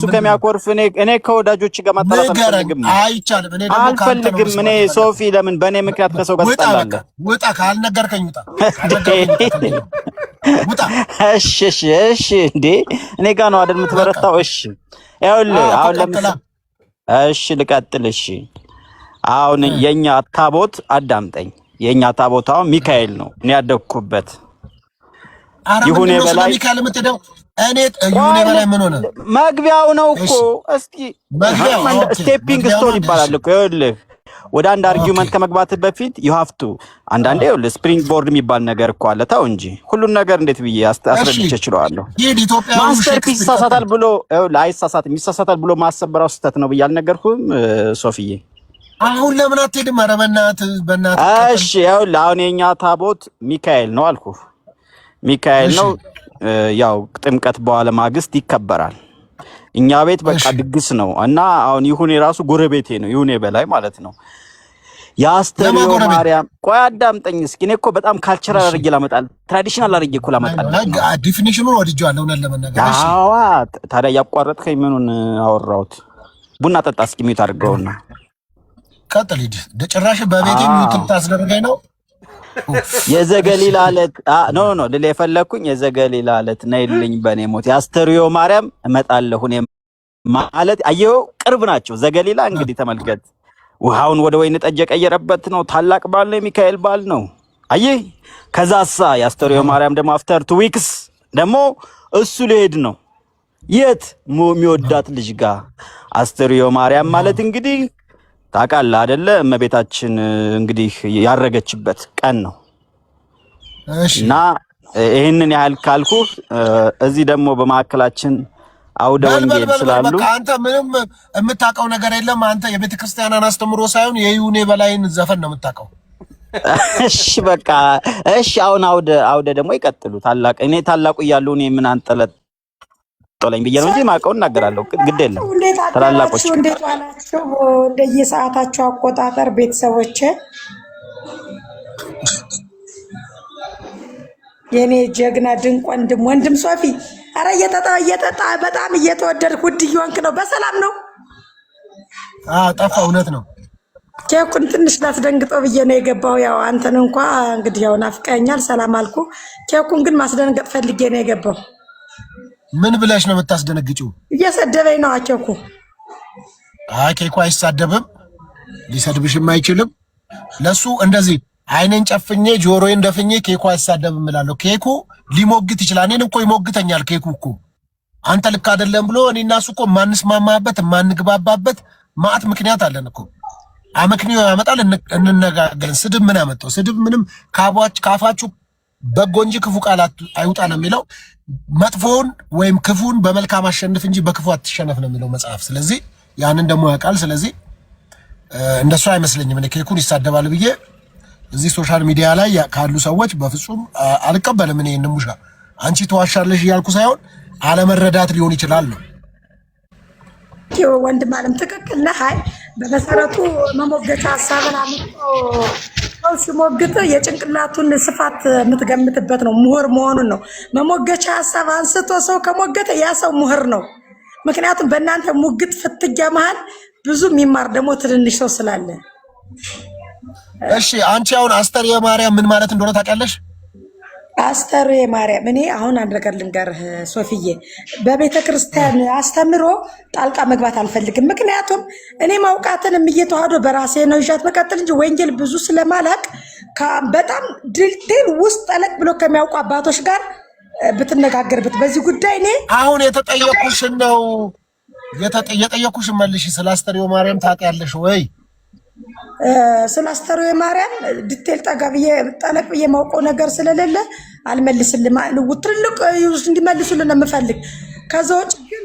ከሚያኮርፍ እኔ ከወዳጆች ጋር ማጣላት አልፈልግም። አይቻልም። እኔ ደግሞ አልፈልግም። እኔ ሶፊ ለምን በእኔ ምክንያት ከሰው ጋር ትጣላለህ? ውጣ ካልነገርከኝ ውጣ። ውጣ። እሺ እንዴ እኔ ጋር ነው አይደል የምትበረታው? እሺ ይኸውልህ አሁን ለምሳሌ እሺ ልቀጥል። እሺ አሁን የኛ ታቦት አዳምጠኝ። የኛ ታቦት አሁን ሚካኤል ነው እኔ ያደግኩበት። ይሁኔ በላይ ሚካኤል የምትደው እኔ ይሁኔ በላይ ምን ሆነ? መግቢያው ነው እኮ እስኪ ስቴፒንግ ስቶን ይባላል እኮ። ይኸውልህ ወደ አንድ አርጊውመንት ከመግባት በፊት you have to አንዳንዴ ይኸውልህ ስፕሪንግ ቦርድ የሚባል ነገር እኮ አለ። ተው እንጂ ሁሉን ነገር እንዴት ብዬ አስረድቼ እችላለሁ? ማስተርፒስ ይሳሳታል ብሎ ይኸውልህ አይሳሳትም ይሳሳታል ብሎ ማሰብ በራሱ ስህተት ነው ብዬ አልነገርኩህም ሶፊዬ? አሁን ለምን አትሄድም? ኧረ በእናትህ እሺ ይኸውልህ አሁን የኛ ታቦት ሚካኤል ነው አልኩህ። ሚካኤል ነው ያው ጥምቀት በኋላ ማግስት ይከበራል። እኛ ቤት በቃ ድግስ ነው እና አሁን ይሁኔ ራሱ ጎረቤቴ ነው። ይሁኔ በላይ ማለት ነው። የአስተርዮ ማርያም ቆይ አዳምጠኝ እስኪ። እኔ እኮ በጣም ካልቸራል አድርጌ ላመጣል ትራዲሽናል አድርጌ እኮ ላመጣል። ዲፊኒሽኑን ወድጄዋለሁ ለመናገር። እሺ አዋ ታዲያ ያቋረጥከኝ ምኑን አወራሁት? ቡና ጠጣ እስኪ ሚዩት አድርገውና ቀጥል ሂድ። ጭራሽ በቤቴ ሚዩት ታስደርገኝ ነው። የዘገሊላ አለት ኖ ልል የፈለኩኝ የዘገሊላ አለት ነይልኝ በኔ ሞት የአስተርዮ ማርያም እመጣለሁ እኔ ማለት አየው ቅርብ ናቸው። ዘገሊላ እንግዲህ ተመልከት ውሃውን ወደ ወይን ጠጅ የቀየረበት ነው። ታላቅ በዓል ነው። ሚካኤል በዓል ነው። አየህ ከዛሳ የአስተርዮ ማርያም ደግሞ አፍተር 2 ዊክስ ደግሞ እሱ ሊሄድ ነው። የት የሚወዳት ልጅ ጋር አስተርዮ ማርያም ማለት እንግዲህ ታውቃለህ አይደለ? እመቤታችን እንግዲህ ያረገችበት ቀን ነው። እና ይሄንን ያህል ካልኩ እዚህ ደግሞ በማዕከላችን አውደ ወንጌል ስላሉ አንተ ምንም የምታውቀው ነገር የለም። አንተ የቤተ ክርስቲያናን አስተምሮ ሳይሆን የይሁኔ በላይን ዘፈን ነው የምታውቀው። እሺ በቃ እሺ። አሁን አውደ ደግሞ ይቀጥሉ። ታላቅ እኔ ታላቁ እያለሁ እኔ ምን አንጠለጥ ጦለኝ ብዬ ነው እንጂ ማውቀው እናገራለሁ። ግድ የለም ታላላቆች እንዴት ዋላችሁ? እንደየሰዓታችሁ አቆጣጠር ቤተሰቦቼ የኔ ጀግና ድንቅ ወንድም ሶፊ፣ አረ እየጠጣ በጣም እየተወደድክ ውድ እየሆንክ ነው። በሰላም ነው? ጠፋ። እውነት ነው። ኬኩን ትንሽ ላስደንግጠው ብዬ ነው የገባው። ያው አንተን እንኳን እንግዲህ ያው ናፍቀኛል፣ ሰላም አልኩ። ኬኩን ግን ማስደንገጥ ፈልጌ ነው የገባው። ምን ብለሽ ነው የምታስደነግጪው? እየሰደበኝ ነው አኬኩ። ኬኩ አይሳደብም፣ ሊሰድብሽም አይችልም። ለሱ እንደዚህ አይኔን ጨፍኜ ጆሮዬን ደፍኜ ኬኩ አይሳደብም እላለሁ። ኬኩ ሊሞግት ይችላል። እኔን እኮ ይሞግተኛል ኬኩ እኮ አንተ ልክ አይደለም ብሎ እኔና እሱ እኮ ማንስማማበት ማንግባባበት ማአት ምክንያት አለን እኮ። አመክንዮ ያመጣል፣ እንነጋገርን። ስድብ ምን አመጣው? ስድብ ምንም ካፋችሁ በጎ እንጂ ክፉ ቃላት አይውጣ ነው የሚለው። መጥፎውን ወይም ክፉን በመልካም አሸንፍ እንጂ በክፉ አትሸነፍ ነው የሚለው መጽሐፍ። ስለዚህ ያንን ደግሞ ያውቃል። ስለዚህ እንደሱ አይመስለኝም። እኔ ኬኩን ይሳደባል ብዬ እዚህ ሶሻል ሚዲያ ላይ ካሉ ሰዎች በፍጹም አልቀበልም። እኔ እንሙሻ አንቺ ተዋሻለሽ እያልኩ ሳይሆን አለመረዳት ሊሆን ይችላል ነው። ወንድም አለም ትክክል ነህ። አይ በመሰረቱ መሞገቻ ሀሳብን አምጥቶ ሰው ሲሞግት የጭንቅላቱን ስፋት የምትገምትበት ነው፣ ምሁር መሆኑን ነው። መሞገቻ ሀሳብ አንስቶ ሰው ከሞገተ ያ ሰው ምሁር ነው። ምክንያቱም በእናንተ ሙግት ፍትጊያ መሃል ብዙ የሚማር ደግሞ ትንንሽ ሰው ስላለ። እሺ አንቺ አሁን አስተርዮ ማርያም ምን ማለት እንደሆነ ታውቂያለሽ? አስተርዮ ማርያም እኔ አሁን አንድ ነገር ልንገርህ ሶፊዬ፣ በቤተ ክርስቲያን አስተምሮ ጣልቃ መግባት አልፈልግም። ምክንያቱም እኔ ማውቃትን እየተዋህዶ በራሴ ነው ይዣት መቀጠል እንጂ ወንጌል ብዙ ስለማላቅ በጣም ድልድል ውስጥ ጠለቅ ብሎ ከሚያውቁ አባቶች ጋር ብትነጋገርበት በዚህ ጉዳይ እኔ አሁን የተጠየኩሽን ነው የጠየኩሽ መልሽ። ስለ አስተርዮ ማርያም ታውቂያለሽ ወይ? ስለ አስተርዮ ማርያም ዲቴል ጠለቅ ብዬ ማውቀው ነገር ስለሌለ አልመልስልም። ትልቅ እንዲመልሱልን የምፈልግ። ከዛ ውጭ ግን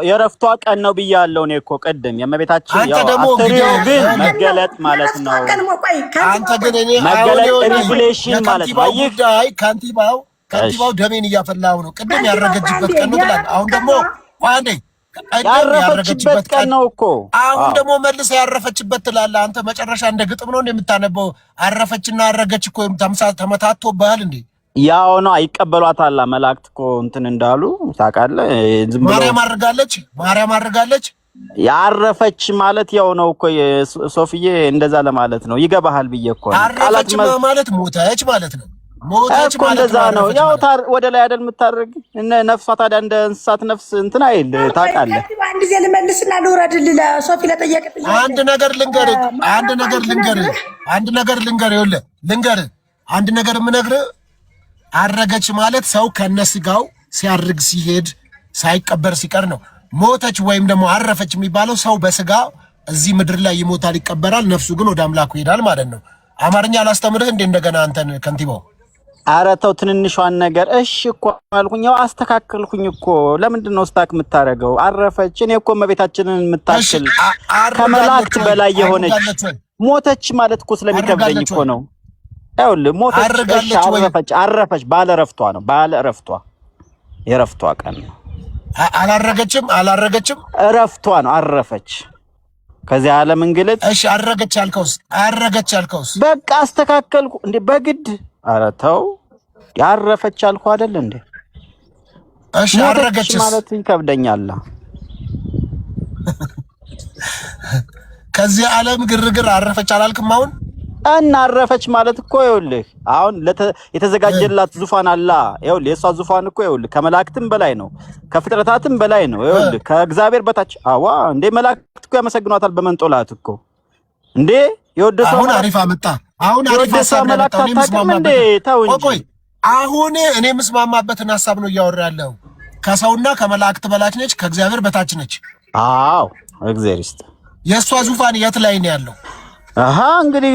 የረፍቷ ቀን ነው ብያለሁ እኔ እኮ ቅድም የእመቤታችን ያው አስተርዮ ግን መገለጥ ማለት ነው። አንተ ግን እኔ መገለጥ ሪቪሌሽን ማለት ነው። አይ ካንቲባው ደሜን እያፈላው ነው። ቅድም ያረገችበት ቀን ነው ትላለህ። አሁን ደግሞ አንዴ ያረፈችበት ቀን ነው እኮ። አሁን ደግሞ መልሰ ያረፈችበት ትላለህ አንተ። መጨረሻ እንደ ግጥም ነው እንደምታነበው። አረፈችና አረገች እኮ ተመታቶብሃል እንዴ? ያው ነው አይቀበሏታል። መላእክት እኮ እንትን እንዳሉ ታውቃለህ። ዝም ብሎ ማርያም አርጋለች ያረፈች ማለት ያው ነው እኮ ሶፊዬ፣ እንደዛ ለማለት ነው። ይገባሃል ብዬ እኮ ነው። አረፈች ማለት ሞተች ማለት ነው። ሞተች እኮ እንደዛ ነው። ያው ወደ ላይ አይደል የምታርግ ነፍሷ። ታዲያ እንደ እንስሳት ነፍስ እንትን አይል ታውቃለህ። አንድ ጊዜ ልመልስና ልውረድልህ ለሶፊ ለጠየቀኝ አንድ ነገር ልንገርህ። አንድ ነገር የምነግርህ አረገች ማለት ሰው ከነስጋው ሲያርግ ሲሄድ ሳይቀበር ሲቀር ነው። ሞተች ወይም ደግሞ አረፈች የሚባለው ሰው በስጋ እዚህ ምድር ላይ ይሞታል፣ ይቀበራል፣ ነፍሱ ግን ወደ አምላኩ ይሄዳል ማለት ነው። አማርኛ አላስተምርህ እንዴ እንደገና አንተን ከንቲባው? ኧረ ተው ትንንሿን ነገር እሺ እኮ አልኩኝ። ያው አስተካከልኩኝ እኮ። ለምንድን ነው ስታክ የምታረገው? አረፈች። እኔ እኮ እመቤታችንን የምታክል ከመላእክት በላይ የሆነች ሞተች ማለት እኮ ስለሚከብደኝ እኮ ነው። ይኸውልህ ሞተች፣ አረፈች ባለ እረፍቷ ነው። ባለ እረፍቷ የእረፍቷ ቀን ነው። አላረገችም እረፍቷ ነው። አረፈች ከዚህ ዓለም እንግልት። እሺ አረገች አልከውስ በቃ አስተካከልኩ እንዴ በግድ። ኧረ ተው ያረፈች አልኩ አይደል እንዴ? እሺ አረገች ማለት ይከብደኛል። ከዚህ ዓለም ግርግር አረፈች አላልክም አሁን? እና አረፈች ማለት እኮ ይኸውልህ አሁን የተዘጋጀላት ዙፋን አላ። ይኸውልህ የሷ ዙፋን እኮ ይኸውልህ ከመላእክትም በላይ ነው፣ ከፍጥረታትም በላይ ነው። ይኸውልህ ከእግዚአብሔር በታች አዋ እንዴ መላእክት እኮ ያመሰግኗታል በመንጦላት እኮ እንዴ። የወደሰው አሁን አሪፍ አመጣ። አሁን አሪፍ ሐሳብ ነው። አሁን እኔ የምስማማበትን ሐሳብ ነው እያወራ ያለው። ከሰውና ከመላእክት በላች ነች፣ ከእግዚአብሔር በታች ነች። አዎ እግዚአብሔር ይስጥ። የሷ ዙፋን የት ላይ ነው ያለው? እንግዲህ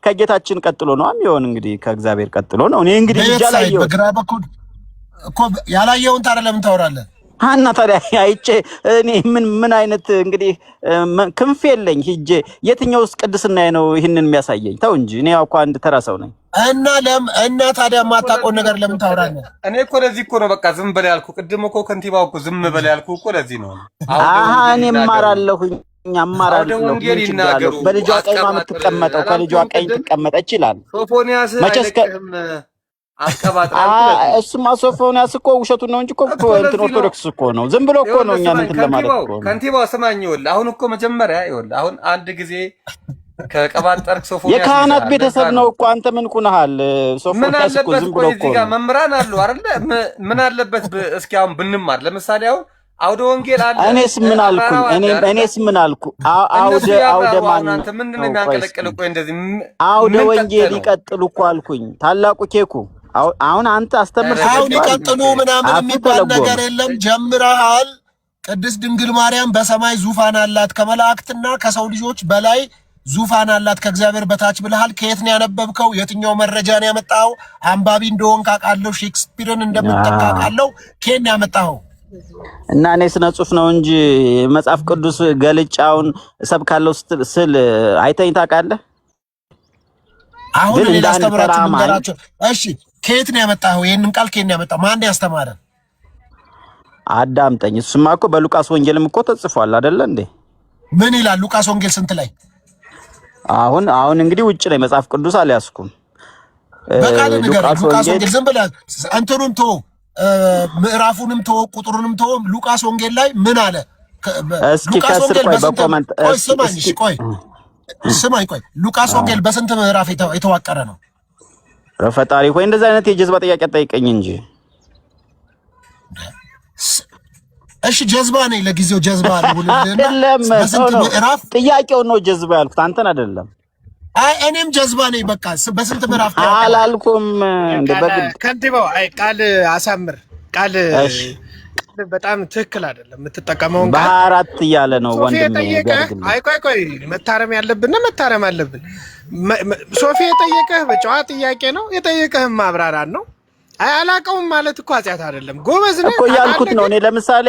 ከጌታችን ቀጥሎ ነው የሚሆን። እንግዲህ ከእግዚአብሔር ቀጥሎ ነው። እኔ እንግዲህ ያላየው በግራ በኩል እኮ ያላየውን ታዲያ ለምን ታወራለህ? እና ታዲያ አይቼ እኔ ምን አይነት እንግዲህ ክንፍ የለኝ ሂጄ የትኛውስ ቅድስና ነው ይህንን የሚያሳየኝ? ተው እንጂ እኔ ያው እኮ አንድ ተራ ሰው ነኝ። እና ታዲያ የማታውቀው ነገር ለምን ታወራለህ? እኔ እኮ ለዚህ እኮ ነው በቃ ዝም በል ያልኩህ። ቅድም እኮ ከንቲባው እኮ ዝም በል ያልኩህ እኮ ለዚህ ነው። እኔ እማራለሁኝ ወንጌል ይናገሩ። በልጇ ቀኝ የምትቀመጠው ከልጇ ቀኝ ትቀመጠች ይላል ሶፎንያስ። እሱማ ሶፎንያስ እኮ ውሸቱን ነው እንጂ እኮ እንትን ኦርቶዶክስ እኮ ነው። ዝም ብሎ እኮ ነው እኛን እንትን ለማለት እኮ ነው። ከንቲባው ስማኝ፣ ይኸውልህ አሁን እኮ መጀመሪያ ይኸውልህ አሁን አንድ ጊዜ ከቀባጠርክ ሶፎንያስ የካህናት ቤተሰብ ነው እኮ። አንተ ምን ኩነሃል? ሶፎንያስ እኮ ዝም ብሎ እኮ ነው። መምህራን አሉ አይደለ? ምን አለበት እስኪ አሁን ብንማር ለምሳሌ አሁን አውደ ወንጌል አለ። እኔስ ምን አልኩ? አውደ ማን አንተ ምንድን ነው የሚያንቀለቅለው? ቆይ እንደዚህ አውደ ወንጌል ይቀጥሉ እኮ አልኩኝ። ታላቁ ኬኩ አሁን አንተ አስተምር። አሁን ይቀጥሉ ምናምን የሚባል ነገር የለም። ጀምረሃል። ቅድስት ድንግል ማርያም በሰማይ ዙፋን አላት፣ ከመላእክትና ከሰው ልጆች በላይ ዙፋን አላት፣ ከእግዚአብሔር በታች ብለሃል። ከየት ነው ያነበብከው? የትኛው መረጃ ነው ያመጣው? አንባቢ እንደሆንክ አውቃለሁ። ሼክስፒርን እንደምትጠቃ አውቃለሁ። ከየት ነው ያመጣው? እና እኔ ስነ ጽሁፍ ነው እንጂ መጽሐፍ ቅዱስ ገልጫውን እሰብካለሁ ስል አይተኝ ታውቃለህ? አሁን እኔ ላስተምራችሁ መንገራችሁ። እሺ ከየት ነው ያመጣው? ይሄንን ቃል ከየት ነው ያመጣው? ማን ያስተማረ? አዳምጠኝ። እሱማ እኮ በሉቃስ ወንጌልም እኮ ተጽፏል አይደለ እንዴ? ምን ይላል ሉቃስ ወንጌል ስንት ላይ? አሁን እንግዲህ ውጭ ላይ መጽሐፍ ቅዱስ አልያዝኩም። በቃል ነገር ሉቃስ ወንጌል ዝም ብለህ አንተሩን ተው፣ ምዕራፉንም ተው፣ ቁጥሩንም ተው። ሉቃስ ወንጌል ላይ ምን አለ? እስኪ ከስር ቆይ በኮሜንት ስማኝ ቆይ ሉቃስ ወንጌል በስንት ምዕራፍ የተዋቀረ ነው? ፈጣሪ ሆይ እንደዚህ አይነት የጀዝባ ጥያቄ ጠይቀኝ እንጂ። እሺ ጀዝባ ነኝ ለጊዜው ጀዝባ አይደለም። ጥያቄው ነው ጀዝባ ያልኩት አንተን አይደለም። አይ እኔም ጀዝባ ነኝ። በቃ በስንት ምዕራፍ አላልኩም። ከንቲባው አይ ቃል አሳምር ቃል በጣም ትክክል አይደለም የምትጠቀመውን ቃል በአራት እያለ ነው ወንድሜ። አይ ቆይ መታረም ያለብን መታረም አለብን። ሶፊ የጠየቀህ በጨዋ ጥያቄ ነው የጠየቀህም ማብራራት ነው። አይ አላውቀውም ማለት እኮ ኃጢአት አይደለም። ጎበዝ ነህ እኮ ያልኩት ነው። እኔ ለምሳሌ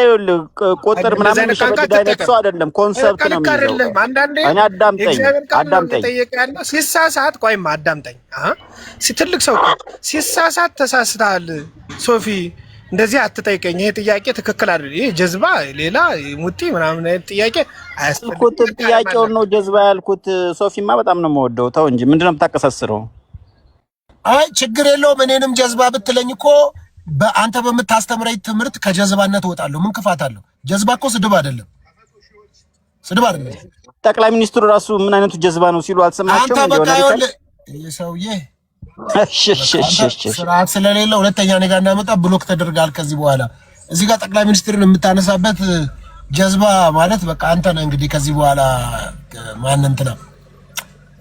ቁጥር ምናምን ሸበዳይነት ሰው አይደለም፣ ኮንሰፕት ነው የሚለው። አንዳንዴ እኔ አዳምጠኝ ሲሳሳት ቆይማ አዳምጠኝ። ትልቅ ሰው ሲሳሳት ተሳስተሃል ሶፊ እንደዚህ አትጠይቀኝ። ይሄ ጥያቄ ትክክል አይደል? ይሄ ጀዝባ ሌላ ሙጢ ምናምን አይነት ጥያቄ አያስፈልግም። ጥያቄውን ነው ጀዝባ ያልኩት። ሶፊማ በጣም ነው የምወደው። ተው እንጂ ምንድነው የምታቀሳስረው? አይ ችግር የለውም። እኔንም ጀዝባ ብትለኝ እኮ በአንተ በምታስተምረኝ ትምህርት ከጀዝባነት እወጣለሁ። ምን ክፋት አለው? ጀዝባ እኮ ስድብ አይደለም፣ ስድብ አይደለም። ጠቅላይ ሚኒስትሩ ራሱ ምን አይነቱ ጀዝባ ነው ሲሉ አልሰማቸውም? አንተ በቃ ይኸውልህ የሰውዬ ስርዓት ስለሌለ ሁለተኛ እኔ ጋር እንዳመጣ ብሎክ ተደርጋል። ከዚህ በኋላ እዚህ ጋር ጠቅላይ ሚኒስትርን የምታነሳበት ጀዝባ ማለት በቃ አንተ ነህ እንግዲህ። ከዚህ በኋላ ማን እንትና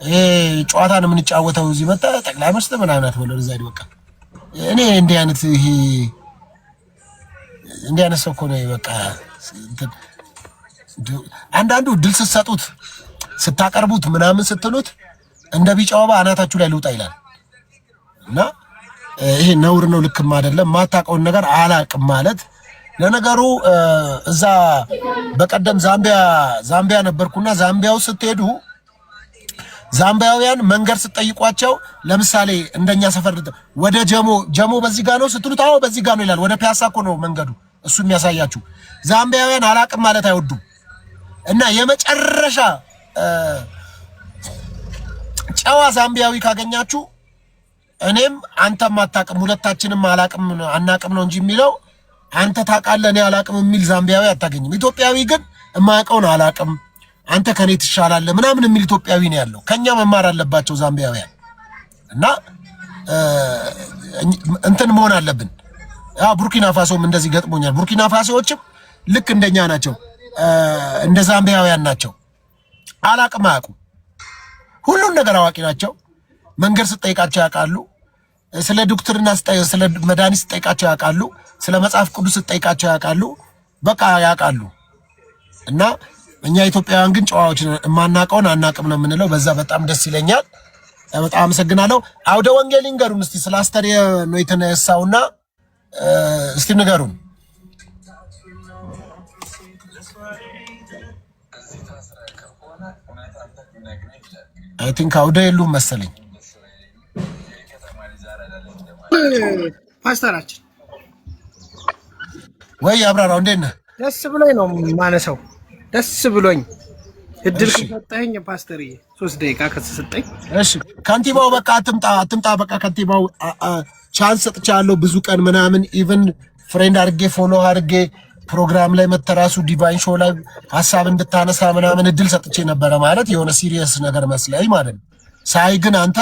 ይሄ ጨዋታ ነው የምንጫወተው። እዚህ መጣ ጠቅላይ ሚኒስትር ምናምን አትበለው። እዛ በቃ እኔ እንዲህ አይነት ይሄ እንዲህ አይነት ሰው እኮ ነው በቃ። አንዳንዱ ድል ስትሰጡት ስታቀርቡት ምናምን ስትሉት እንደ ቢጫ ወባ አናታችሁ ላይ ልውጣ ይላል እና ይሄ ነውር ነው፣ ልክም አይደለም። ማታውቀውን ነገር አላቅም ማለት ለነገሩ እዛ በቀደም ዛምቢያ ነበርኩና ዛምቢያው ስትሄዱ ዛምቢያውያን መንገድ ስትጠይቋቸው ለምሳሌ እንደኛ ሰፈር ወደ ጀሞ በዚህ ጋር ነው ስትሉት አዎ በዚህ ጋር ነው ይላል። ወደ ፒያሳ እኮ ነው መንገዱ እሱ የሚያሳያችሁ። ዛምቢያውያን አላቅም ማለት አይወዱም እና የመጨረሻ ጨዋ ዛምቢያዊ ካገኛችሁ እኔም አንተም አታውቅም ሁለታችንም አናቅም ነው እንጂ የሚለው አንተ ታውቃለህ እኔ አላቅም የሚል ዛምቢያዊ አታገኝም። ኢትዮጵያዊ ግን የማያውቀውን አላቅም አንተ ከኔ ትሻላለህ ምናምን የሚል ኢትዮጵያዊ ነው ያለው። ከኛ መማር አለባቸው ዛምቢያውያን እና እንትን መሆን አለብን። ቡርኪና ፋሶም እንደዚህ ገጥሞኛል። ቡርኪና ፋሶዎችም ልክ እንደኛ ናቸው፣ እንደ ዛምቢያውያን ናቸው። አላቅም አያውቁም፣ ሁሉን ነገር አዋቂ ናቸው። መንገድ ስጠይቃቸው ያውቃሉ። ስለ ዶክተርና ስለ መድኃኒት ስጠይቃቸው ያውቃሉ። ስለ መጽሐፍ ቅዱስ ስጠይቃቸው ያውቃሉ። በቃ ያውቃሉ። እና እኛ ኢትዮጵያውያን ግን ጨዋዎች የማናውቀውን አናውቅም ነው የምንለው። በዛ በጣም ደስ ይለኛል። በጣም አመሰግናለሁ። አውደ ወንጌል ንገሩን እስቲ። ስለ አስተርየ ነው የተነሳውና እስቲ ንገሩን። አይ ቲንክ አውደ የሉም መሰለኝ። ፓስተራችን ወይ አብራራው እንዴት ነህ? ደስ ብሎኝ ነው ማነሳው። ደስ ብሎኝ እድል ከሰጠኝ ፓስተርዬ 3 ደቂቃ ከተሰጠኝ። እሺ ካንቲባው በቃ አትምጣ በቃ ካንቲባው ቻንስ ሰጥቻለሁ ብዙ ቀን ምናምን ኢቭን ፍሬንድ አድርጌ ፎሎ አድርጌ ፕሮግራም ላይ መተራሱ ዲቫይን ሾው ላይ ሀሳብ እንድታነሳ ምናምን እድል ሰጥቼ ነበረ። ማለት የሆነ ሲሪየስ ነገር መስለኝ ማለት ነው። ሳይ ግን አንተ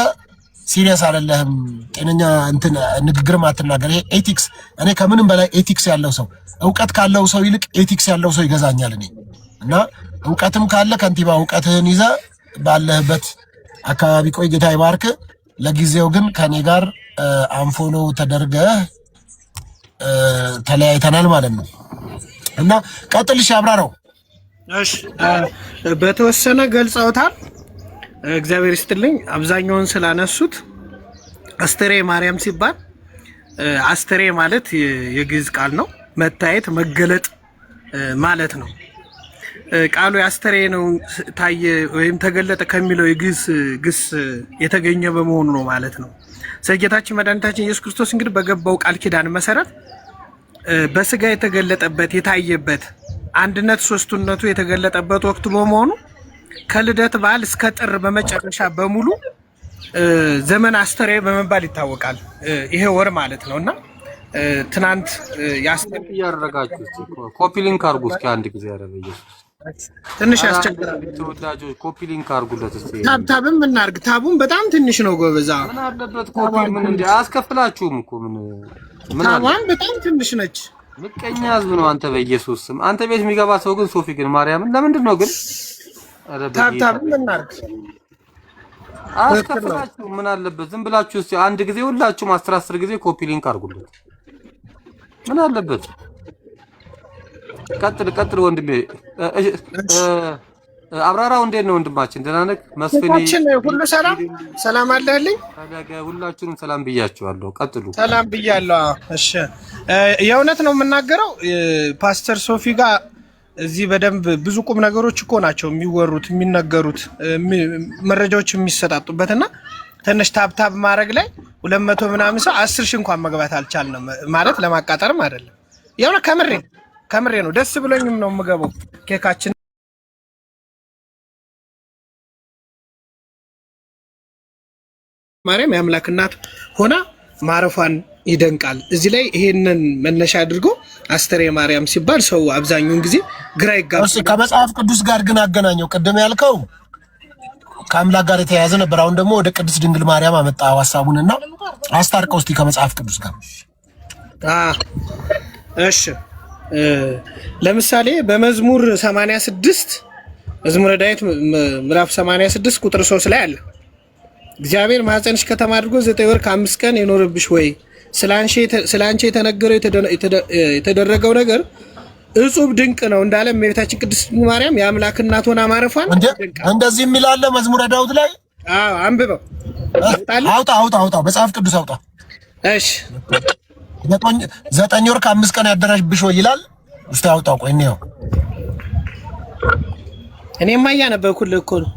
ሲሪየስ አይደለህም፣ ጤነኛ እንትን ንግግርም አትናገር። ይሄ ኤቲክስ እኔ ከምንም በላይ ኤቲክስ ያለው ሰው እውቀት ካለው ሰው ይልቅ ኤቲክስ ያለው ሰው ይገዛኛል እኔ እና እውቀትም ካለ ከንቲባ እውቀትህን ይዘህ ባለህበት አካባቢ ቆይ። ጌታ ይባርክ። ለጊዜው ግን ከኔ ጋር አንፎሎ ተደርገህ ተለያይተናል ማለት ነው እና ቀጥልሽ አብራራው። እሺ በተወሰነ ገልጸውታል። እግዚአብሔር ይስጥልኝ። አብዛኛውን ስላነሱት አስተሬ ማርያም ሲባል አስተሬ ማለት የግዕዝ ቃል ነው። መታየት መገለጥ ማለት ነው። ቃሉ የአስተሬ ነው ታየ ወይም ተገለጠ ከሚለው የግዕዝ ግስ የተገኘ በመሆኑ ነው ማለት ነው። ጌታችን መድኃኒታችን ኢየሱስ ክርስቶስ እንግዲህ በገባው ቃል ኪዳን መሰረት በስጋ የተገለጠበት የታየበት አንድነት ሶስቱነቱ የተገለጠበት ወቅት በመሆኑ ከልደት በዓል እስከ ጥር በመጨረሻ በሙሉ ዘመን አስተሬ በመባል ይታወቃል። ይሄ ወር ማለት ነውና ትናንት ያስተር ያደረጋችሁ ኮፒ ሊንክ አርጉ እስኪ አንድ ጊዜ ያረበ ኢየሱስ ትንሽ ያስቸግራል። ተወዳጆች ኮፒ ሊንክ አርጉለት እስቲ። ታብታብም እናርግ። ታቡን በጣም ትንሽ ነው ጎበዛ። ምን አለበት ኮፒ ምን እንደ አስከፍላችሁም እኮ ምን ታቧን በጣም ትንሽ ነች። ምቀኛ ህዝብ ነው አንተ በኢየሱስ ስም። አንተ ቤት የሚገባ ሰው ግን ሶፊ ግን ማርያምን ለምንድን ነው ግን ታብታብም እናርግ። አስከፍላችሁ ምን አለበት ዝም ብላችሁ እስቲ አንድ ጊዜ ሁላችሁም 10 ጊዜ ኮፒ ሊንክ አርጉለት። ምን አለበት? ቀጥል ወንድሜ። አብራራው እንዴት ነው ወንድማችን? ደህና ነህ? መስፍኔ ሁሉ ሰላም አለህልኝ? ሁላችሁንም ሰላም ብያችኋለሁ። ቀጥሉ። ሰላም ብያለሁ። እሺ የእውነት ነው የምናገረው። ፓስተር ሶፊ ጋር እዚህ በደንብ ብዙ ቁም ነገሮች እኮ ናቸው የሚወሩት የሚነገሩት መረጃዎች የሚሰጣጡበትና ትንሽ ታብታብ ማድረግ ላይ 200 ምናምን ሰው 10 ሺህ እንኳን መግባት አልቻልንም። ማለት ለማቃጠርም አይደለም የሆነ ከምሬ ነው። ደስ ብሎኝም ነው የምገባው። ኬካችን ማርያም የአምላክ እናት ሆና ማረፏን ይደንቃል። እዚህ ላይ ይሄንን መነሻ አድርጎ አስተርየ ማርያም ሲባል ሰው አብዛኛውን ጊዜ ግራ ይጋባል። እሺ ከመጽሐፍ ቅዱስ ጋር ግን አገናኘው። ቅድም ያልከው ከአምላክ ጋር የተያያዘ ነበር። አሁን ደግሞ ወደ ቅድስት ድንግል ማርያም አመጣው ሐሳቡንና አስታርቀው እስቲ ከመጽሐፍ ቅዱስ ጋር። እሺ ለምሳሌ በመዝሙር 86 መዝሙረ ዳዊት ምዕራፍ 86 ቁጥር 3 ላይ አለ እግዚአብሔር ማኅፀንሽ ከተማ አድርጎ 9 ወር ከ5 ቀን የኖረብሽ ወይ ስላንቺ የተነገረው የተደረገው ነገር እጹብ ድንቅ ነው እንዳለ እመቤታችን ቅድስት ማርያም የአምላክ እናት ሆና ማረፏን እንደዚህ የሚላለ መዝሙረ ዳዊት ላይ አንብበው። አውጣ መጽሐፍ ቅዱስ አውጣ። እሺ 9 ወር ከ5 ቀን ያደረብሽ ወይ ይላል። እስቲ አውጣው። ቆይ ነው እኔማ እያነበብኩልህ እኮ ነው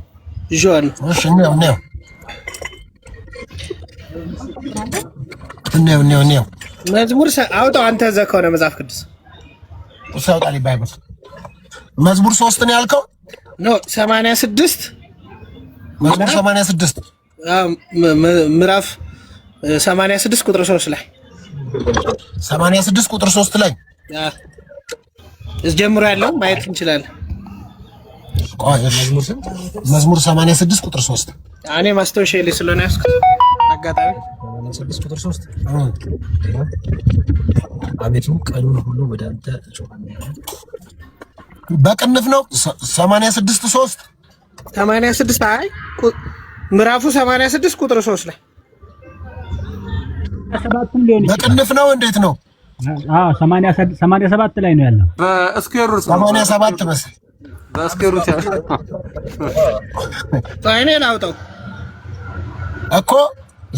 ጆን። እሺ ነው መዝሙር አውጣው አንተ ዘከው ነው መጽሐፍ ቅዱስ ሳውጣ ላይ ባይብል መዝሙር 3 ነው ያልከው? ኖ 86 መዝሙር 86 ምዕራፍ 86 ቁጥር 3 ላይ 86 ቁጥር 3 ላይ ጀምሮ ያለው ማየት እንችላለን። መዝሙር 86 ቁጥር 3 እኔ ማስታወሻ ላይ ስለሆነ ያስኩት አጋጣሚ 86 ቁጥር 3 አቤቱ ቀኑን ሁሉ ወደ አንተ እጮሃለሁ። በቅንፍ ነው 86 3 86 አይ ምዕራፉ 86 ቁጥር 3 ላይ በቅንፍ ነው እንዴት ነው? 87 ላይ ነው ያለው። በስኩዌር ሩት 87 መሰለኝ። በስኩዌር ሩት ታይኔ ላውጣው እኮ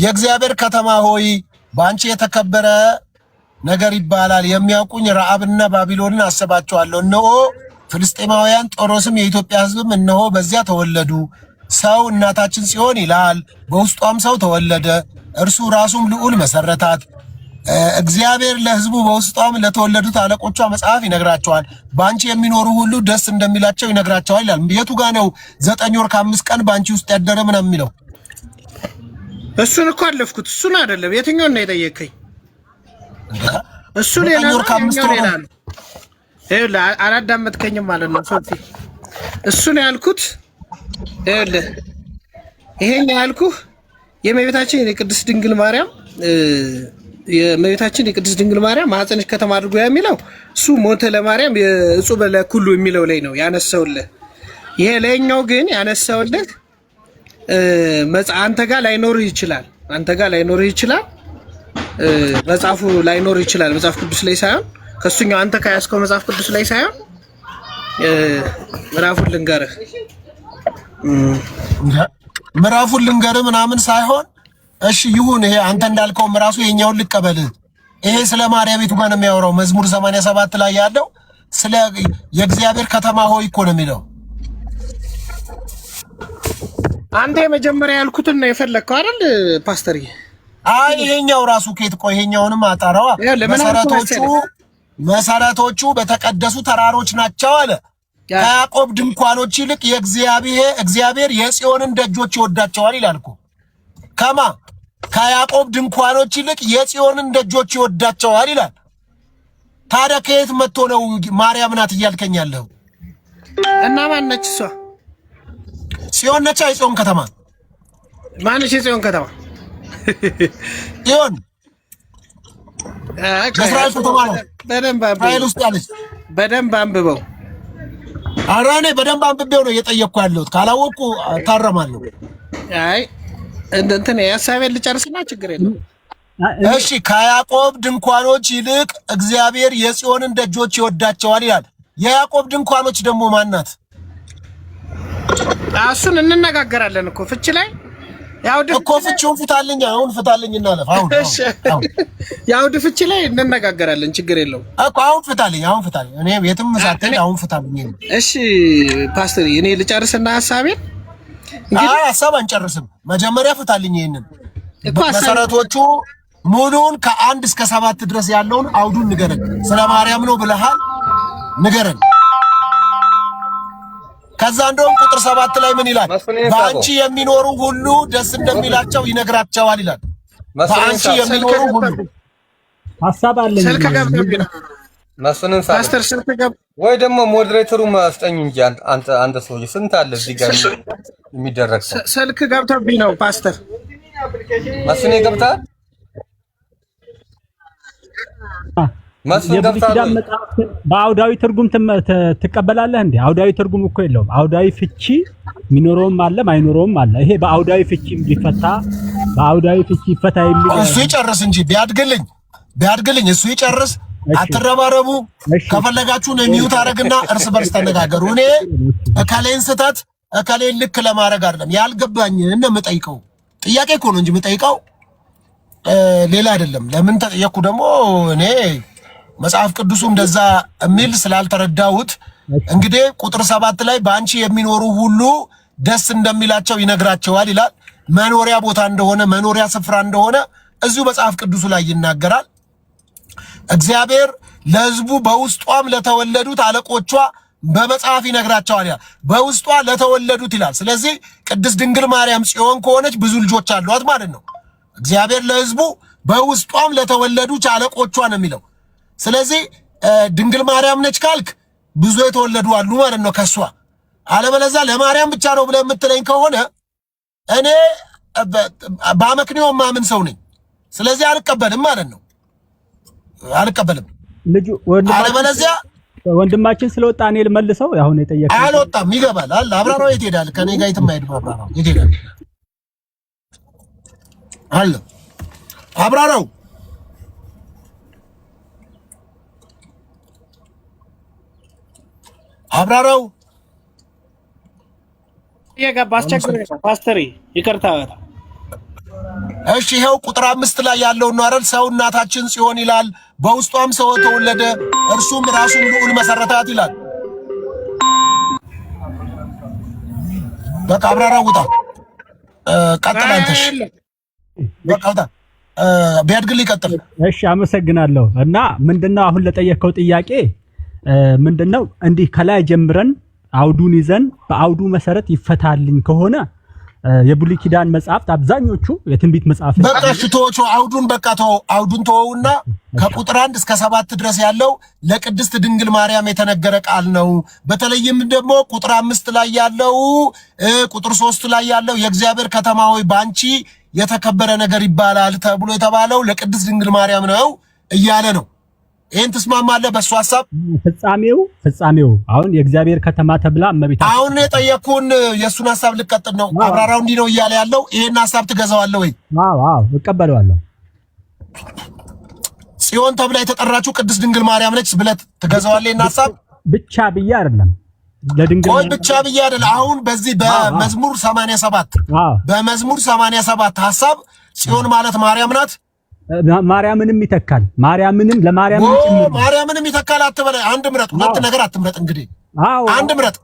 የእግዚአብሔር ከተማ ሆይ በአንቺ የተከበረ ነገር ይባላል። የሚያውቁኝ ረዓብና ባቢሎንን አስባቸዋለሁ። እነሆ ፍልስጤማውያን ጦሮስም የኢትዮጵያ ሕዝብም እነሆ በዚያ ተወለዱ። ሰው እናታችን ጽዮን ይላል፣ በውስጧም ሰው ተወለደ። እርሱ ራሱም ልዑል መሰረታት። እግዚአብሔር ለሕዝቡ በውስጧም ለተወለዱት አለቆቿ መጽሐፍ ይነግራቸዋል። በአንቺ የሚኖሩ ሁሉ ደስ እንደሚላቸው ይነግራቸዋል ይላል። የቱ ጋር ነው 9 ወር ከ5 ቀን በአንቺ ውስጥ ያደረ ምናምን የሚለው? እሱን እኮ አለፍኩት። እሱን አይደለም። የትኛውን ነው የጠየቀኝ? እሱ ሌላ ነው። ይኸውልህ አላዳመጥከኝም ማለት ነው ሶፊ። እሱን ያልኩት ይኸውልህ ይሄን ያልኩህ የእመቤታችን የቅድስት ድንግል ማርያም ማኅፀንሽ ከተማ አድርጎ የሚለው እሱ ሞተ ለማርያም የእጹበ ለኩሉ የሚለው ላይ ነው ያነሳውልህ። ይሄ ላይኛው ግን ያነሳውልህ አንተ ጋር ላይኖር ይችላል። መጽሐፉ ላይኖር ይችላል። መጽሐፍ ቅዱስ ላይ ሳይሆን ከሱኛው አንተ ካያስከው መጽሐፍ ቅዱስ ላይ ሳይሆን ምዕራፉን ልንገርህ ምናምን ሳይሆን እሺ ይሁን። ይሄ አንተ እንዳልከው ራሱ የኛውን ልቀበል። ይሄ ስለ ማርያም የቱ ጋር ነው የሚያወራው? መዝሙር 87 ላይ ያለው ስለ የእግዚአብሔር ከተማ ሆይ እኮ ነው የሚለው። አንተ የመጀመሪያ ያልኩትን ነው የፈለግከው አይደል ፓስተርዬ? አይ ይሄኛው ራሱ ከየት? ቆይ ይሄኛውንም አጣራዋ። መሰረቶቹ በተቀደሱ ተራሮች ናቸው አለ። ከያዕቆብ ድንኳኖች ይልቅ እግዚአብሔር የጽዮንን ደጆች ይወዳቸዋል ይላል እኮ። ከያዕቆብ ድንኳኖች ይልቅ የጽዮንን ደጆች ይወዳቸዋል ይላል። ታዲያ ከየት መጥቶ ነው ማርያም ናት እያልከኝ ያለው? እና ማን ነች እሷ? ጽዮን ነች። የጽዮን ከተማ ማነች? የጽዮን ከተማ ጽዮን እስራኤል ከተማ ነው። እስራኤል ውስጥ ያለች። በደንብ አንብበው። ኧረ እኔ በደንብ አንብቤው ነው እየጠየቅኩ ያለሁት። ካላወቅኩ ታረማለሁ። አይ እንትን የሀሳቤን ልጨርስና ችግር የለም። እሺ ከያዕቆብ ድንኳኖች ይልቅ እግዚአብሔር የጽዮንን ደጆች ይወዳቸዋል ይላል። የያዕቆብ ድንኳኖች ደግሞ ማናት? እሱን እንነጋገራለን እኮ ፍቺ ላይ እኮ ፍቺውን ፍታልኝ። አሁን ፍታልኝ እናለፍ። አሁን የአውድ ፍቺ ላይ እንነጋገራለን። ችግር የለውም እኮ አሁን ፍታልኝ። እኔ የትም ሳትሄድ አሁን ፍታልኝ። እሺ ፓስተር እኔ ልጨርስና ሐሳቤን። ሐሳብ አንጨርስም። መጀመሪያ ፍታልኝ። ይሄንን መሰረቶቹ ሙሉውን ከ1 እስከ 7 ድረስ ያለውን አውዱን ንገረን። ስለ ማርያም ነው ብለሃል፣ ንገረን። ከዛ እንደውም ቁጥር 7 ላይ ምን ይላል? በአንቺ የሚኖሩ ሁሉ ደስ እንደሚላቸው ይነግራቸዋል ይላል። በአንቺ የሚኖሩ ሁሉ ሐሳብ አለኝ። ስልክ ገብቶብኝ መስፍንን ፓስተር ስልክ ገብ ወይ ደግሞ ሞዴሬተሩ ማስጠኝ እንጂ አንተ ሰውዬ ስንት አለ እዚህ ጋር የሚደረግ ሰው ስልክ ገብቶብኝ ነው ፓስተር መስፍኔ ገብታ የብሉይ ኪዳን መጽሐፍትን በአውዳዊ ትርጉም ትቀበላለህ እንዴ? አውዳዊ ትርጉም እኮ የለውም። አውዳዊ ፍቺ የሚኖረውም አለ ማይኖረውም አለ። ይሄ በአውዳዊ ፍቺ ቢፈታ በአውዳዊ ፍቺ ይፈታ የሚል እሱ ይጨርስ እንጂ ቢያድግልኝ እሱ ይጨርስ። አትረባረቡ። ከፈለጋችሁ ነው የሚዩት አረግና እርስ በርስ ተነጋገሩ። እኔ እከሌን ስተት እከሌን ልክ ለማድረግ አይደለም ያልገባኝ እና የምጠይቀው ጥያቄ እኮ ነው እንጂ የምጠይቀው ሌላ አይደለም። ለምን ተጠየቅኩ ደግሞ እኔ መጽሐፍ ቅዱሱ እንደዛ የሚል ስላልተረዳሁት እንግዲህ ቁጥር 7 ላይ በአንቺ የሚኖሩ ሁሉ ደስ እንደሚላቸው ይነግራቸዋል ይላል። መኖሪያ ቦታ እንደሆነ መኖሪያ ስፍራ እንደሆነ እዚሁ መጽሐፍ ቅዱሱ ላይ ይናገራል። እግዚአብሔር ለሕዝቡ በውስጧም ለተወለዱት አለቆቿ በመጽሐፍ ይነግራቸዋል ይላል። በውስጧ ለተወለዱት ይላል። ስለዚህ ቅድስት ድንግል ማርያም ጽዮን ከሆነች ብዙ ልጆች አሏት ማለት ነው። እግዚአብሔር ለሕዝቡ በውስጧም ለተወለዱት አለቆቿ ነው የሚለው። ስለዚህ ድንግል ማርያም ነች ካልክ ብዙ የተወለዱ አሉ ማለት ነው ከሷ። አለበለዚያ ለማርያም ብቻ ነው ብለህ የምትለኝ ከሆነ እኔ በአመክንዮ ማምን ሰው ነኝ። ስለዚህ አልቀበልም ማለት ነው። አልቀበልም። አለበለዚያ ወንድማችን ስለወጣ እኔ ልመልሰው። አሁን የጠየቀው አልወጣም። ይገባል አለ አብራራው የት ሄዳል? ከኔ ጋር የትም አይሄድም። አብራራው የት ሄዳል? አለ አብራራው አብራራው የገባ አስቸግረኝ ፓስተር ይቅርታ። እሺ ይሄው ቁጥር 5 ላይ ያለው ነው አይደል? ሰው እናታችን ጽዮን ይላል፣ በውስጧም ሰው ተወለደ፣ እርሱም ራሱን ልዑል መሰረታት ይላል። በቃ አብራራው ውጣ። ቀጥል አንተሽ በቃ ውጣ። ቢያድግልኝ ቀጥል። እሺ አመሰግናለሁ። እና ምንድነው አሁን ለጠየቀው ጥያቄ ምንድነው እንዲህ ከላይ ጀምረን አውዱን ይዘን በአውዱ መሰረት ይፈታልኝ ከሆነ የብሉይ ኪዳን መጽሐፍት አብዛኞቹ የትንቢት መጽሐፍት በቃ ሽቶቹ አውዱን በቃ ተው፣ አውዱን ተውና ከቁጥር 1 እስከ 7 ድረስ ያለው ለቅድስት ድንግል ማርያም የተነገረ ቃል ነው። በተለይም ደግሞ ቁጥር 5 ላይ ያለው ቁጥር 3 ላይ ያለው የእግዚአብሔር ከተማ ሆይ ባንቺ የተከበረ ነገር ይባላል ተብሎ የተባለው ለቅድስት ድንግል ማርያም ነው እያለ ነው። ይሄን ትስማማለህ? በሱ ሐሳብ ፍጻሜው አሁን የእግዚአብሔር ከተማ ተብላ እመቤታ አሁን የጠየኩን የሱን ሐሳብ ልቀጥል ነው። አብራራው እንዲህ ነው እያለ ያለው ይሄን ሐሳብ ትገዛዋለህ ወይ? አዎ እቀበለዋለሁ። ጽዮን ተብላ የተጠራችው ቅድስት ድንግል ማርያም ነች ብለህ ትገዛዋለህ? ይሄን ሐሳብ ብቻ ብዬ አይደለም ለድንግል ቆይ ብቻ ብዬ አይደለም። አሁን በዚህ በመዝሙር 87 በመዝሙር 87 ሐሳብ ጽዮን ማለት ማርያም ናት። ማርያምንም ይተካል። ማርያምንም ይተካል አትበል። አንድ ምረጥ፣ ሁለት ነገር አትምረጥ። እንግዲህ አንድ ምረጥ።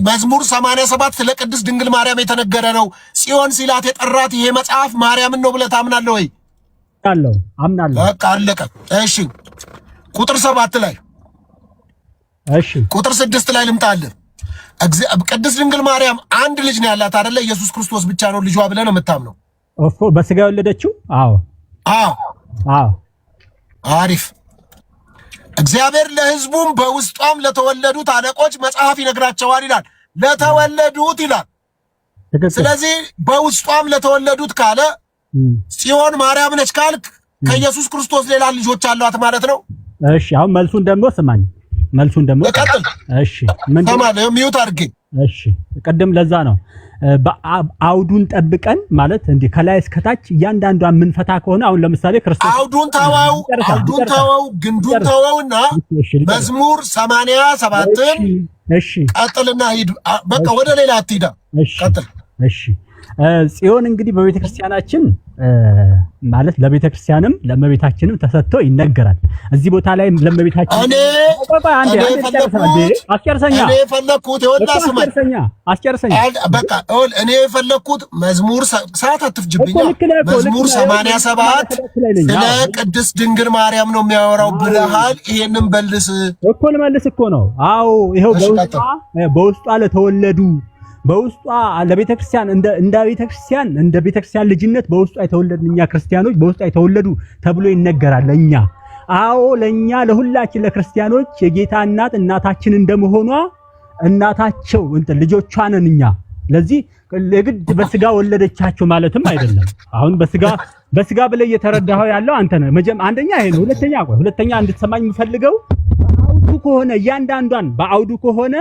መዝሙር 87 ለቅድስት ድንግል ማርያም የተነገረ ነው። ጽዮን ሲላት የጠራት ይሄ መጽሐፍ ማርያምን ነው ብለህ ታምናለህ ወይ? አምናለሁ። በቃ አለቀ። እሺ ቁጥር 7 ላይ ቁጥር 6 ላይ ልምጣልህ። ቅድስት ድንግል ማርያም አንድ ልጅ ነው ያላት አይደለ? ኢየሱስ ክርስቶስ ብቻ ነው ልጇ ብለህ ነው የምታምነው? በስጋ የወለደችው? አዎ። አሪፍ። እግዚአብሔር ለሕዝቡም በውስጧም ለተወለዱት አለቆች መጽሐፍ ይነግራቸዋል ይላል። ለተወለዱት ይላል። ስለዚህ በውስጧም ለተወለዱት ካለ ጽዮን ማርያም ነች ካልክ ከኢየሱስ ክርስቶስ ሌላ ልጆች አሏት ማለት ነው። እሺ አሁን መልሱን ደግሞ ስማኝ። ቀጥል። እሺ ምንድነው ሚዩት አድርጌ? እሺ ቅድም ለዛ ነው አውዱን ጠብቀን ማለት እንዲህ ከላይ እስከታች እያንዳንዷን ምንፈታ ከሆነ አሁን ለምሳሌ ክርስቶስ አውዱን ተወው ግንዱን ተወውና መዝሙር 87ን ቀጥልና ሂድ። በቃ ወደ ሌላ አትሂዳ፣ ቀጥል። ጽዮን እንግዲህ በቤተ ክርስቲያናችን ማለት ለቤተ ክርስቲያንም ለእመቤታችንም ተሰጥቶ ይነገራል። እዚህ ቦታ ላይ ለእመቤታችን እኔ የፈለኩት መዝሙር ሰዓት አትፍጅብኛ። መዝሙር 87 ስለ ቅድስት ድንግል ማርያም ነው የሚያወራው ብለሃል። ይሄንን በልስ እኮ ልመልስ እኮ ነው። አዎ ይሄው በውስጧ ለተወለዱ በውስጧ ለቤተክርስቲያን እንደ ቤተክርስቲያን ልጅነት በውስጧ የተወለድን እኛ ክርስቲያኖች በውስጧ የተወለዱ ተብሎ ይነገራል። ለኛ አዎ ለኛ ለሁላችን ለክርስቲያኖች የጌታ እናታችን እንደመሆኗ እናታቸው ልጆቿ ነን እኛ። ለዚህ ለግድ በስጋ ወለደቻቸው ማለትም አይደለም። አሁን በስጋ ብለህ እየተረዳኸው ያለው አንተ ነህ። አንደኛ ይሄ ነው። ሁለተኛ እንድትሰማኝ የምፈልገው በአውዱ ከሆነ እያንዳንዷን በአውዱ ከሆነ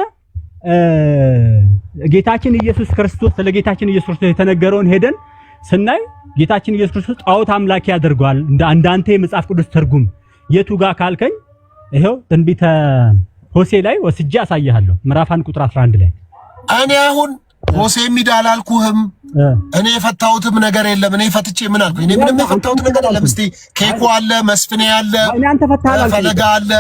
ጌታችን ኢየሱስ ክርስቶስ ስለ ጌታችን ኢየሱስ ክርስቶስ የተነገረውን ሄደን ስናይ ጌታችን ኢየሱስ ክርስቶስ ጣዖት አምላኪ ያደርገዋል። እንዳንተ የመጽሐፍ ቅዱስ ትርጉም የቱ ጋር ካልከኝ ይሄው ትንቢተ ሆሴዕ ላይ ወስጄ አሳይሃለሁ። ምዕራፍ 1 ቁጥር 11 ላይ እኔ አሁን ሆሴዕ የሚዳል አልኩህም። እኔ የፈታሁትም ነገር የለም። እኔ ፈትቼ ምን አልኩኝ? እኔ ምንም የፈታሁት ነገር የለም። እስቲ ኬኮ አለ፣ መስፍኔ አለ፣ ፈለጋ አለ፣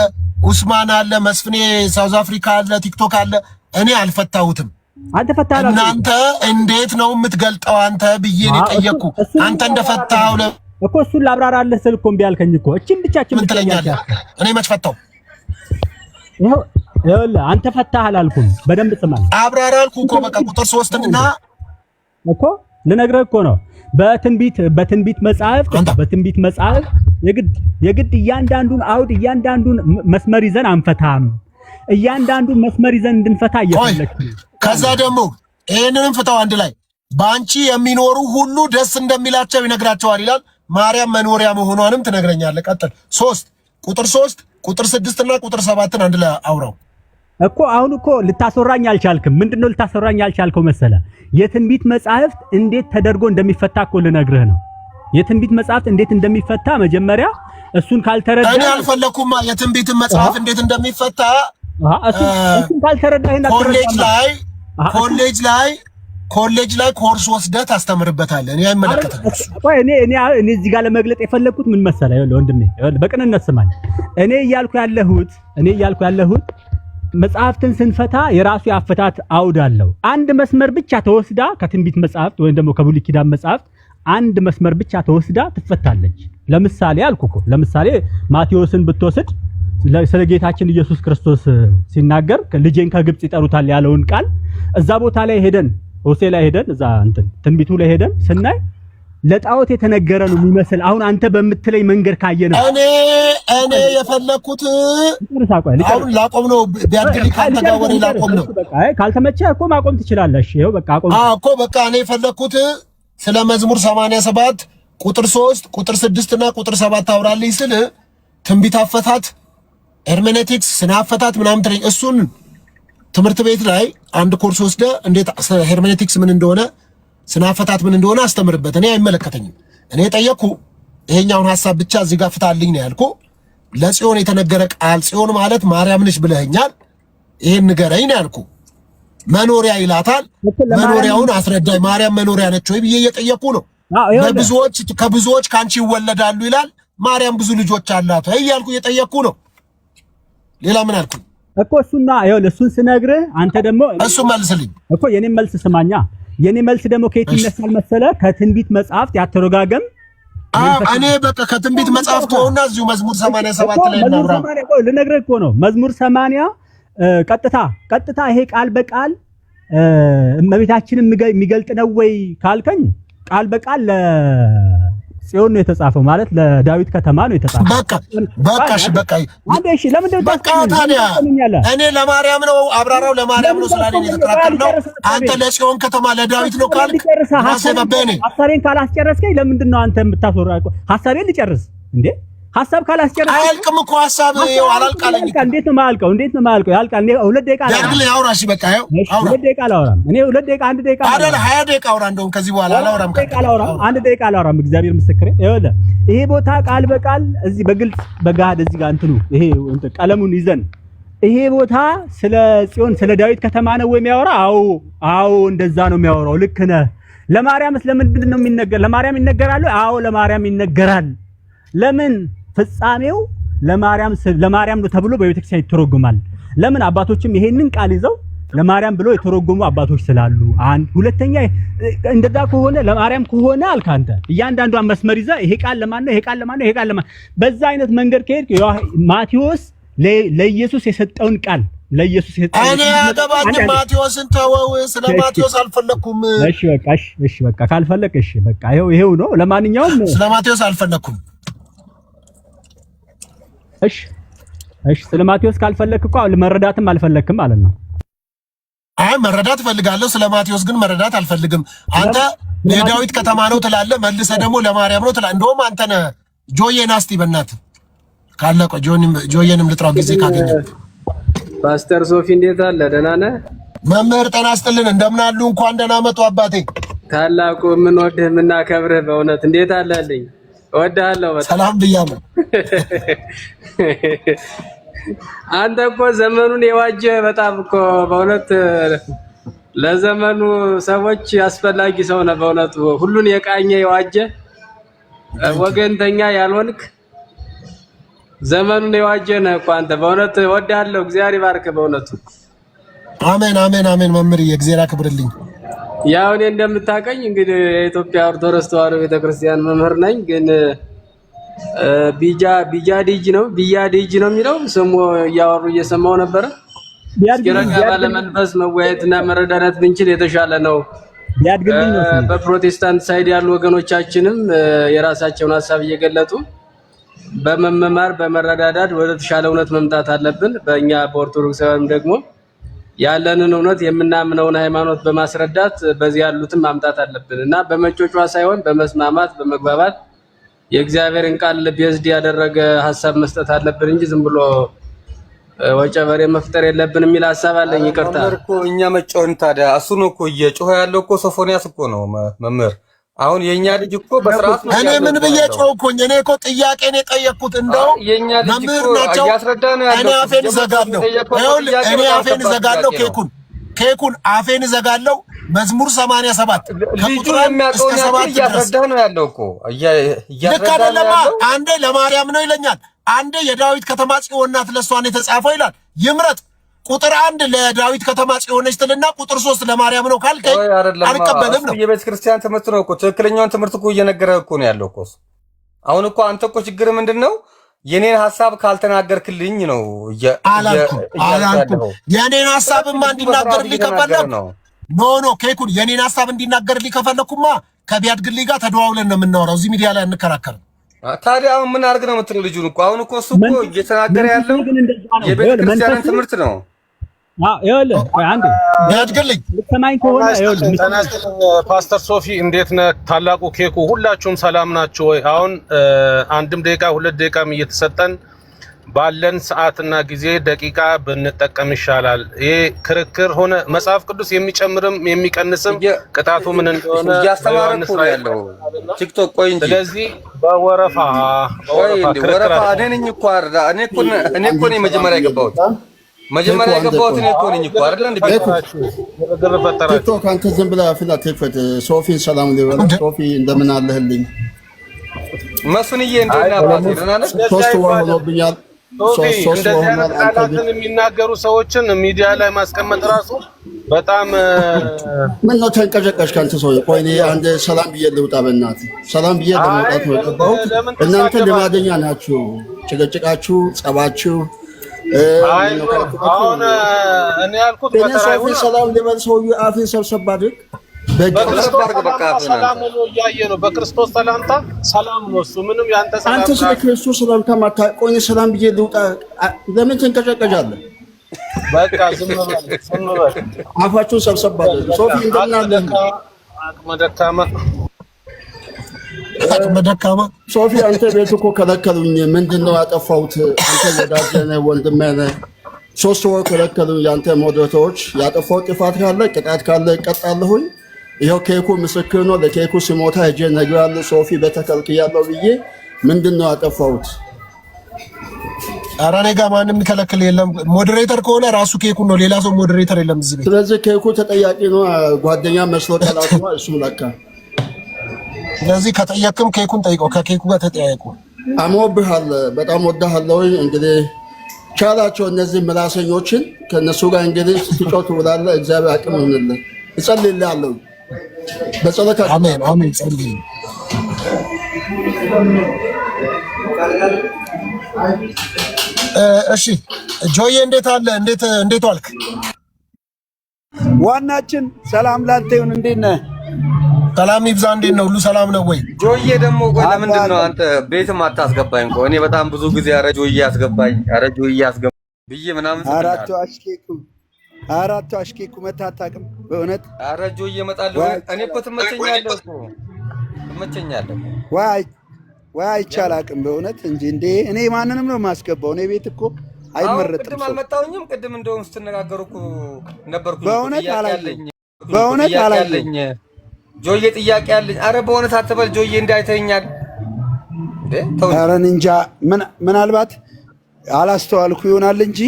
ኡስማን አለ፣ መስፍኔ ሳውዝ አፍሪካ አለ፣ ቲክቶክ አለ። እኔ አልፈታሁትም። እናንተ እንዴት ነው የምትገልጠው አንተ ብዬ ነው የጠየቅኩ። አንተ እንደፈታው እኮ እሱን ላብራራለህ ስል እኮ እምቢ አልከኝ እኮ። እቺን ብቻችን ምን ትለኛለህ? እኔ መች ፈታው? ይኸውልህ አንተ ፈታህ አላልኩም። በደንብ ስማኝ። አብራራ አልኩህ እኮ። በቃ ቁጥር 3 እና እኮ ልነግርህ እኮ ነው። በትንቢት መጽሐፍ የግድ እያንዳንዱን አውድ እያንዳንዱን መስመር ይዘን አንፈታም። እያንዳንዱን መስመር ይዘን እንድንፈታ እየፈለግኩ ከዛ ደግሞ ይሄንንም ፍታው አንድ ላይ በአንቺ የሚኖሩ ሁሉ ደስ እንደሚላቸው ይነግራቸዋል ይላል። ማርያም መኖሪያ መሆኗንም ትነግረኛለህ። ቀጥል። ቁጥር 3 ቁጥር 6 እና ቁጥር 7ን አንድ ላይ አውራው እኮ። አሁን እኮ ልታስወራኝ አልቻልክም። ምንድነው ልታስወራኝ ያልቻልከው መሰለ? የትንቢት መጽሐፍት እንዴት ተደርጎ እንደሚፈታ እኮ ልነግርህ ነው። የትንቢት መጽሐፍት እንዴት እንደሚፈታ መጀመሪያ እሱን ካልተረዳ እኔ አልፈለኩም። የትንቢትን መጽሐፍ እንዴት እንደሚፈታ እሱን ካልተረዳህና ኮሌጅ ላይ ኮርስ ወስደህ ታስተምርበታለህ። እኔ አይመለከተኝም። እኔ እዚህ ጋር ለመግለጥ የፈለኩት ምን መሰለህ? ወንድሜ በቅንነት ስማኝ። እኔ እያልኩ ያለሁት መጽሐፍትን ስንፈታ የራሱ የአፈታት አውድ አለው። አንድ መስመር ብቻ ተወስዳ ከትንቢት መጽሐፍት ወይም ደግሞ ከብሉይ ኪዳን መጽሐፍት አንድ መስመር ብቻ ተወስዳ ትፈታለች። ለምሳሌ አልኩ እኮ ማቴዎስን ብትወስድ ስለ ጌታችን ኢየሱስ ክርስቶስ ሲናገር ልጄን ከግብጽ ይጠሩታል ያለውን ቃል እዛ ቦታ ላይ ሄደን ሆሴዕ ላይ ሄደን እዛ ትንቢቱ ላይ ሄደን ስናይ ለጣዖት የተነገረ ነው የሚመስል። አሁን አንተ በምትለይ መንገድ ካየነው እኔ የፈለኩት አሁን ላቆም ነው። ቢያድግልኝ ካንተ ጋር ወሬ ላቆም ነው። ካልተመቸህ እኮ ማቆም ትችላለህ። ይኸው በቃ አቆም እኮ በቃ እኔ የፈለኩት ስለ መዝሙር 87 ቁጥር 3 ቁጥር 6 እና ቁጥር 7 አውራልኝ ስል ትንቢት አፈታት፣ ሄርሜኔቲክስ፣ ስነ አፈታት ምናምን ትለኝ። እሱን ትምህርት ቤት ላይ አንድ ኮርስ ወስደ እንዴት ሄርሜኔቲክስ ምን እንደሆነ ስነ አፈታት ምን እንደሆነ አስተምርበት። እኔ አይመለከተኝም። እኔ ጠየቅኩ ይሄኛውን ሐሳብ ብቻ እዚህ ጋር ፍታልኝ ነው ያልኩ። ለጽዮን የተነገረ ቃል ጽዮን ማለት ማርያም ነች ብለኸኛል። ይሄን ንገረኝ ነው ያልኩ። መኖሪያ ይላታል። መኖሪያውን አስረዳኝ። ማርያም መኖሪያ ነች ወይ ብዬ እየጠየቅኩ ነው። ከብዙዎች ካንቺ ይወለዳሉ ይላል። ማርያም ብዙ ልጆች አላት ወይ እያልኩ እየጠየቅኩ ነው። ሌላ ምን አልኩ እኮ? እሱና ይኸውልህ እሱን ስነግርህ አንተ ደግሞ እሱ መልስልኝ እኮ። የኔን መልስ ስማኛ። የኔ መልስ ደግሞ ከየት ይነሳል መሰለ? ከትንቢት መጽሐፍት ያተረጋገም እኔ በቃ ከትንቢት መጽሐፍት ሆነና እዚሁ መዝሙር 87 ላይ እናውራ። ልነግርህ እኮ ነው። መዝሙር 80 ቀጥታ ይሄ ቃል በቃል እመቤታችንን የሚገልጥ ነው ወይ ካልከኝ ቃል በቃል ለጽዮን ነው የተጻፈው፣ ማለት ለዳዊት ከተማ ነው የተጻፈው። በቃ ታዲያ እኔ ለማርያም ነው አብራራው፣ ለማርያም ነው ስላለኝ የተከራከርነው። አንተ ለጽዮን ከተማ ለዳዊት ነው ካልክ ሐሳቤን ካላስጨረስከኝ ለምንድን ነው አንተ የምታስወራው? ሐሳቤን ልጨርስ እንዴ? ሐሳብ ካላስጨረስከኝ አያልቅም እኮ ሐሳብ አላልቃለኝ። እንዴት ነው የማያልቀው? ያልቃል። 2 ደቂቃ ያድርግልኝ። አውራ እሺ፣ በቃ ይኸው 2 ደቂቃ አላወራም እኔ። 2 ደቂቃ 1 ደቂቃ አይደል 20 ደቂቃ አውራ። እንደውም ከዚህ በኋላ አላወራም። 1 ደቂቃ አላወራም። እግዚአብሔር ምስክሬ። ይኸውልህ ይሄ ቦታ ቃል በቃል እዚህ በግልጽ በጋድ እዚህ ጋር እንትኑ ይሄ ቀለሙን ይዘን ይሄ ቦታ ስለ ጽዮን ስለ ዳዊት ከተማ ነው የሚያወራ? አዎ እንደዛ ነው የሚያወራው። ልክ ነህ። ለማርያምስ ለምንድን ነው የሚነገር? ለማርያም ይነገራል? አዎ ለማርያም ይነገራል። ለምን? ፍጻሜው ለማርያም ነው ተብሎ በቤተክርስቲያን ይተረጎማል። ለምን? አባቶችም ይሄንን ቃል ይዘው ለማርያም ብሎ የተረጎሙ አባቶች ስላሉ። አንድ ሁለተኛ እንደዛ ከሆነ ለማርያም ከሆነ አልካንተ እያንዳንዷን መስመር ይዘህ ይሄ ቃል ለማን ነው፣ ይሄ ቃል ለማን ነው፣ ይሄ ቃል ለማን በዛ አይነት መንገድ ከሄድክ ማቴዎስ ለኢየሱስ የሰጠውን ቃል ለኢየሱስ የሰጠውን እኔ አገባኝ ማቴዎስን ተወው። ስለ ማቴዎስ አልፈለኩም። እሺ በቃ ካልፈለክ እሺ በቃ ይሄው ነው። ለማንኛውም ስለ ማቴዎስ አልፈለኩም። እሺ ስለ ማቴዎስ ካልፈለክ እኮ መረዳትም አልፈለክም ማለት ነው። አይ መረዳት ፈልጋለሁ፣ ስለ ማቴዎስ ግን መረዳት አልፈልግም። አንተ የዳዊት ከተማ ነው ትላለህ፣ መልሰህ ደግሞ ለማርያም ነው ትላለህ። እንደውም አንተ ነህ ጆዬን አስቲ በእናትህ ካለቀ ጆዬንም ልጥራው ጊዜ ካገኘ። ፓስተር ሶፊ እንዴት አለ? ደህና ነህ? መምህር ጤና ይስጥልን፣ እንደምን አሉ? እንኳን ደህና መጡ አባቴ። ታላቁ የምንወድህ የምናከብርህ በእውነት እንዴት አለልኝ? እወድሃለሁ በጣም። ሰላም ብያለሁ። አንተ እኮ ዘመኑን የዋጀ በጣም እኮ በእውነት ለዘመኑ ሰዎች አስፈላጊ ሰው ነህ። በእውነቱ ሁሉን የቃኘ የዋጀ ወገንተኛ ያልሆንክ ዘመኑን የዋጀ ነህ እኮ አንተ። በእውነት እወድሃለሁ። እግዚአብሔር ይባርክ በእውነቱ። አሜን አሜን አሜን። መምህር እግዚአብሔር ያክብርልኝ። ያው እኔ እንደምታውቀኝ እንግዲህ የኢትዮጵያ ኦርቶዶክስ ተዋሕዶ ቤተክርስቲያን መምህር ነኝ። ግን ቢጃዲጅ ነው የሚለው ስሙ እያወሩ እየሰማው ነበረ። እስኪረጋ ባለ መንፈስ መወያየትና መረዳዳት ብንችል የተሻለ ነው። በፕሮቴስታንት ሳይድ ያሉ ወገኖቻችንም የራሳቸውን ሀሳብ እየገለጡ በመመማር በመረዳዳት ወደ ተሻለ እውነት መምጣት አለብን። በእኛ በኦርቶዶክሳውያን ደግሞ ያለንን እውነት የምናምነውን ሃይማኖት በማስረዳት በዚህ ያሉትን ማምጣት አለብን እና በመጮጫ ሳይሆን በመስማማት በመግባባት የእግዚአብሔርን ቃል ቤዝድ ያደረገ ሐሳብ መስጠት አለብን እንጂ ዝም ብሎ ወጨበሬ መፍጠር የለብን የሚል ሐሳብ አለኝ። ይቅርታ እኮ እኛ መጮህን ታዲያ እሱ ነው እኮ እየጮኸ ያለው እኮ ሶፎንያስ እኮ ነው መምህር። አሁን የኛ ልጅ እኮ በስርዓት ነው። እኔ ምን ብዬ ጮህኩኝ? እኔ እኮ ጥያቄን የጠየቅኩት እንደው መምህር ናቸው። እኔ አፌን እዘጋለሁ። እኔ አፌን እዘጋለሁ። ኬኩን አፌን እዘጋለሁ። መዝሙር 87 ከቁጥር እስከ 7 እያስረዳህ ነው ያለው እኮ ልክ አይደለማ። አንዴ ለማርያም ነው ይለኛል፣ አንዴ የዳዊት ከተማ ጽዮን ናት ለሷን የተጻፈው ይላል። ይምረጥ። ቁጥር 1 ለዳዊት ከተማ ጽዮን ነች ትልና ቁጥር 3 ለማርያም ነው ካልከኝ አልቀበልም ነው። የቤተ ክርስቲያን ትምህርት ነው እኮ ትክክለኛውን ትምህርት እኮ እየነገረህ እኮ ነው ያለው እኮ። አሁን እኮ አንተ እኮ ችግር ምንድነው? የኔን ሐሳብ ካልተናገርክልኝ ነው አላልኩም። የኔን ሐሳብማ እንዲናገርልኝ ከፈለኩ ኖ ኬኩን የኔን ሐሳብ እንዲናገርልኝ ከፈለኩማ ከቢያድግልኝ ጋር ተደዋውለን ነው የምናወራው። እዚህ ሚዲያ ላይ አንከራከርም። ታዲያ አሁን ምን አድርግ ነው የምትለው ልጁን እኮ? አሁን እኮ እሱ እኮ እየተናገረ ያለው የቤተ ክርስቲያንን ትምህርት ነው። ይኸውልህ አንዴ ያድግልኝ ልትሰማኝ ከሆነ ይኸውልህ ፓስተር ሶፊ እንዴት ነህ? ታላቁ ኬኩ ሁላችሁም ሰላም ናችሁ ወይ? አሁን አንድም ደቂቃ 2 ደቂቃም እየተሰጠን ባለን ሰዓትና ጊዜ ደቂቃ ብንጠቀም ይሻላል። ይሄ ክርክር ሆነ መጽሐፍ ቅዱስ የሚጨምርም የሚቀንስም ቅጣቱ ምን እንደሆነ እያስተማረን ነው ያለው ቲክቶክ። ቆይ እንጂ ስለዚህ በወረፋ እኔ ነኝ እኮ እኔ እኮ ነኝ መጀመሪያ የገባሁት እኔ እኮ ነኝ እኮ አይደል እንዴ? ቲክቶክ አንተ ዝም ብለህ አፍላ ተፈተ። ሶፊ ሰላም ሊበል። ሶፊ እንደምን አለህልኝ? መስፍንዬ እንደና አባቴ ደህና ነህ? ሶስት ወር ሆኖብኛል። እንደዚህ አይነት ቃላትን የሚናገሩ ሰዎችን ሚዲያ ላይ ማስቀመጥ ራሱ በጣም ምን ነው ተንቀጨቀሽክ አንተ ሰው? ቆይ እኔ አንድ ሰላም ብዬ ልውጣ። በእናትህ ሰላም ብዬ ለመውጣት ነው የገባሁት። እናንተ ልማደኛ ናችሁ፣ ጭቅጭቃችሁ፣ ጸባችሁ። አሁን እኔ ያልኩት በተራይ ሰላም ሊበል። ሰውዬው አፍን ሰብሰብ አድርግ። ሰላም ሆኖ እያየ ነው። በክርስቶስ ሰላምታ ሰላም ነው እሱ። ምንም ያንተ ሰላምታ አንተ ስለ ክርስቶስ ሰላምታ ማታቆኝ ሰላም ብዬ ልውጣ። ለምን ትንቀጨቀጫለህ? በቃ ዝም በል አፋችሁን ሰብሰብ አድርጉ። ሶፊ እንደናለን አቅመ ደካማ ሶፊ አንተ ቤት እኮ ከለከሉኝ። ምንድነው ያጠፋሁት? አንተ ወዳጄ ነህ፣ ወንድሜ ነህ። 3 ወር ከለከሉኝ። ያንተ ሞዴሬተሮች ያጠፋው ጥፋት ካለ ቅጣት ካለ እቀጣለሁኝ። ይሄው ኬኩ ምስክር ነው። ለኬኩ ሲሞታ ሄጄ ነግሬያለሁ። ሶፊ በተከልክያለሁ ብዬ ምንድነው ያጠፋሁት? ኧረ እኔ ጋር ማንም የሚከለክል የለም። ሞዴሬተር ከሆነ ራሱ ኬኩን ነው፣ ሌላ ሰው ሞዴሬተር የለም እዚህ ቤት። ስለዚህ ኬኩ ተጠያቂ ነው። ጓደኛ መስሎ ጠላቱ እሱ ለካ። ስለዚህ ከጠየቅም ኬኩን ጠይቀው፣ ከኬኩ ጋር ተጠያየቁ። አሞብሃል፣ በጣም ወዳሃለሁ። እንግዲህ ቻላቸው እነዚህ ምላሰኞችን ከነሱ ጋር እንግዲህ ስትጮህ ትውላለህ። እግዚአብሔር አቅም ይሁንልህ። እጸልይልሃለሁ በጸሎት። አሜን አሜን። ጸልይ። እሺ ጆዬ እንዴት አለ? እንዴት ዋልክ? ዋናችን ሰላም ላንተ ይሁን። እንዴት ነህ? ሰላም ይብዛ። እንዴት ነው? ሁሉ ሰላም ነው ወይ? ጆዬ ደግሞ ቆይ ለምንድን ነው አንተ ቤትም አታስገባኝ? ቆይ እኔ በጣም ብዙ ጊዜ ኧረ ጆዬ አስገባኝ፣ ኧረ ጆዬ አስገባኝ ብዬ ምናምን አራቱ አሽኬኩ መታጣቅም በእውነት ኧረ ጆዬ እመጣለሁ። እኔ እኮ ትመቸኛለህ እኮ ትመቸኛለህ። ወይ አይቻል አቅም በእውነት እንጂ እንዴ እኔ ማንንም ነው የማስገባው? እኔ ቤት እኮ አይመረጥም። ቅድም አልመጣሁኝም። ቅድም እንደውም ስትነጋገሩ እኮ ነበርኩኝ። በእውነት አላለኝ ጆዬ ጥያቄ አለኝ። አረ በእውነት አትበል ጆዬ፣ እንዳይተኛል እንዴ ተው። አረ እንጃ ምናልባት አላስተዋልኩ ይሆናል እንጂ